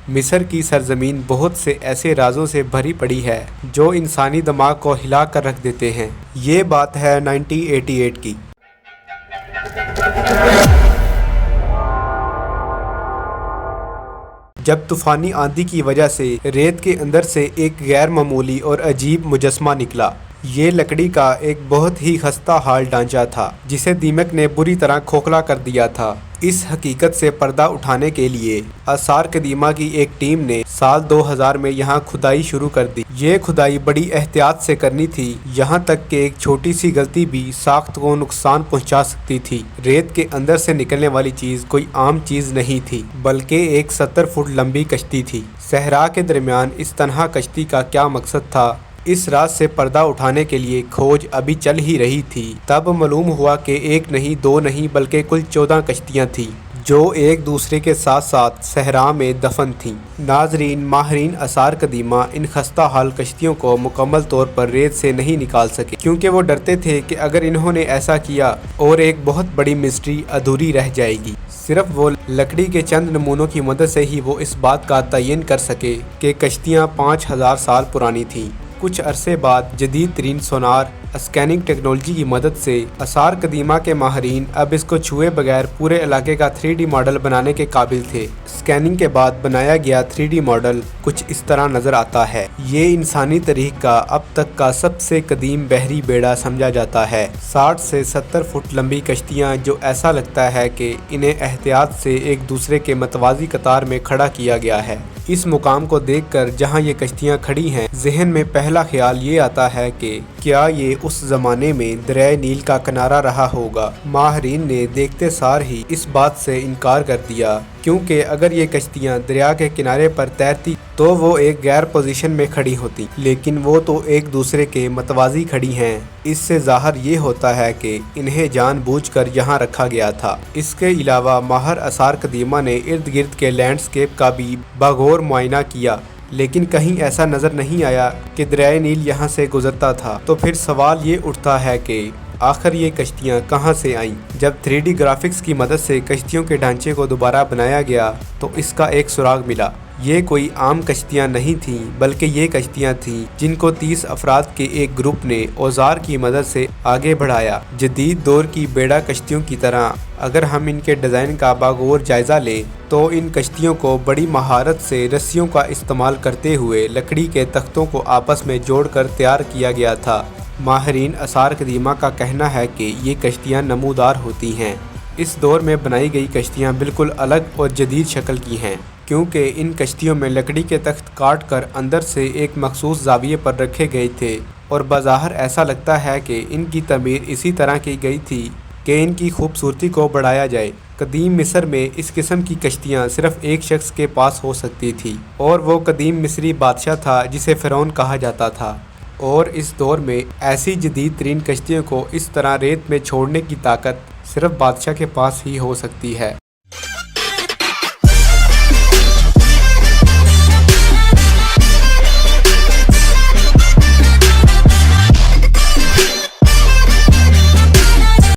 مصر کی سرزمین بہت سے ایسے رازوں سے بھری پڑی ہے جو انسانی دماغ کو ہلا کر رکھ دیتے ہیں۔ یہ بات ہے 1988 کی۔ جب طوفانی آندھی کی وجہ سے ریت کے اندر سے ایک غیر معمولی اور عجیب مجسمہ نکلا۔ یہ لکڑی کا ایک بہت ہی خستہ حال ڈھانچہ تھا جسے دیمک نے بری طرح کھوکھلا کر دیا تھا۔ اس حقیقت سے پردہ اٹھانے کے لیے آثار قدیمہ کی ایک ٹیم نے سال 2000 میں یہاں کھدائی شروع کر دی۔ یہ کھدائی بڑی احتیاط سے کرنی تھی، یہاں تک کہ ایک چھوٹی سی غلطی بھی ساخت کو نقصان پہنچا سکتی تھی۔ ریت کے اندر سے نکلنے والی چیز کوئی عام چیز نہیں تھی بلکہ ایک 70 فٹ لمبی کشتی تھی۔ صحرا کے درمیان اس تنہا کشتی کا کیا مقصد تھا؟ اس راز سے پردہ اٹھانے کے لیے کھوج ابھی چل ہی رہی تھی، تب معلوم ہوا کہ ایک نہیں، دو نہیں بلکہ کل 14 کشتیاں تھیں جو ایک دوسرے کے ساتھ ساتھ صحرا میں دفن تھیں۔ ناظرین، ماہرین آثار قدیمہ ان خستہ حال کشتیوں کو مکمل طور پر ریت سے نہیں نکال سکے کیونکہ وہ ڈرتے تھے کہ اگر انہوں نے ایسا کیا اور ایک بہت بڑی مسٹری ادھوری رہ جائے گی۔ صرف وہ لکڑی کے چند نمونوں کی مدد سے ہی وہ اس بات کا تعین کر سکے کہ کشتیاں 5000 سال پرانی تھیں۔ کچھ عرصے بعد جدید ترین سونار اسکیننگ ٹیکنالوجی کی مدد سے آثار قدیمہ کے ماہرین اب اس کو چھوئے بغیر پورے علاقے کا 3D ماڈل بنانے کے قابل تھے۔ اسکیننگ کے بعد بنایا گیا 3D ماڈل کچھ اس طرح نظر آتا ہے۔ یہ انسانی تاریخ کا اب تک کا سب سے قدیم بحری بیڑا سمجھا جاتا ہے۔ 60 سے 70 فٹ لمبی کشتیاں جو ایسا لگتا ہے کہ انہیں احتیاط سے ایک دوسرے کے متوازی قطار میں کھڑا کیا گیا ہے۔ اس مقام کو دیکھ کر جہاں یہ کشتیاں کھڑی ہیں، ذہن میں پہلا خیال یہ آتا ہے کہ کیا یہ اس زمانے میں دریائے نیل کا کنارہ رہا ہوگا؟ ماہرین نے دیکھتے سار ہی اس بات سے انکار کر دیا، کیونکہ اگر یہ کشتیاں دریا کے کنارے پر تیرتی تو وہ ایک غیر پوزیشن میں کھڑی ہوتی، لیکن وہ تو ایک دوسرے کے متوازی کھڑی ہیں۔ اس سے ظاہر یہ ہوتا ہے کہ انہیں جان بوجھ کر یہاں رکھا گیا تھا۔ اس کے علاوہ ماہر آثار قدیمہ نے ارد گرد کے لینڈسکیپ کا بھی بغور معائنہ کیا، لیکن کہیں ایسا نظر نہیں آیا کہ دریائے نیل یہاں سے گزرتا تھا۔ تو پھر سوال یہ اٹھتا ہے کہ آخر یہ کشتیاں کہاں سے آئیں؟ جب 3D گرافکس کی مدد سے کشتیوں کے ڈھانچے کو دوبارہ بنایا گیا تو اس کا ایک سراغ ملا۔ یہ کوئی عام کشتیاں نہیں تھیں بلکہ یہ کشتیاں تھیں جن کو 30 افراد کے ایک گروپ نے اوزار کی مدد سے آگے بڑھایا۔ جدید دور کی بیڑا کشتیوں کی طرح اگر ہم ان کے ڈیزائن کا باغور جائزہ لیں تو ان کشتیوں کو بڑی مہارت سے رسیوں کا استعمال کرتے ہوئے لکڑی کے تختوں کو آپس میں جوڑ کر تیار کیا گیا تھا۔ ماہرین آثار قدیمہ کا کہنا ہے کہ یہ کشتیاں نمودار ہوتی ہیں۔ اس دور میں بنائی گئی کشتیاں بالکل الگ اور جدید شکل کی ہیں، کیونکہ ان کشتیوں میں لکڑی کے تخت کاٹ کر اندر سے ایک مخصوص زاویے پر رکھے گئے تھے، اور بظاہر ایسا لگتا ہے کہ ان کی تعمیر اسی طرح کی گئی تھی کہ ان کی خوبصورتی کو بڑھایا جائے۔ قدیم مصر میں اس قسم کی کشتیاں صرف ایک شخص کے پاس ہو سکتی تھی، اور وہ قدیم مصری بادشاہ تھا جسے فرعون کہا جاتا تھا، اور اس دور میں ایسی جدید ترین کشتیوں کو اس طرح ریت میں چھوڑنے کی طاقت صرف بادشاہ کے پاس ہی ہو سکتی ہے۔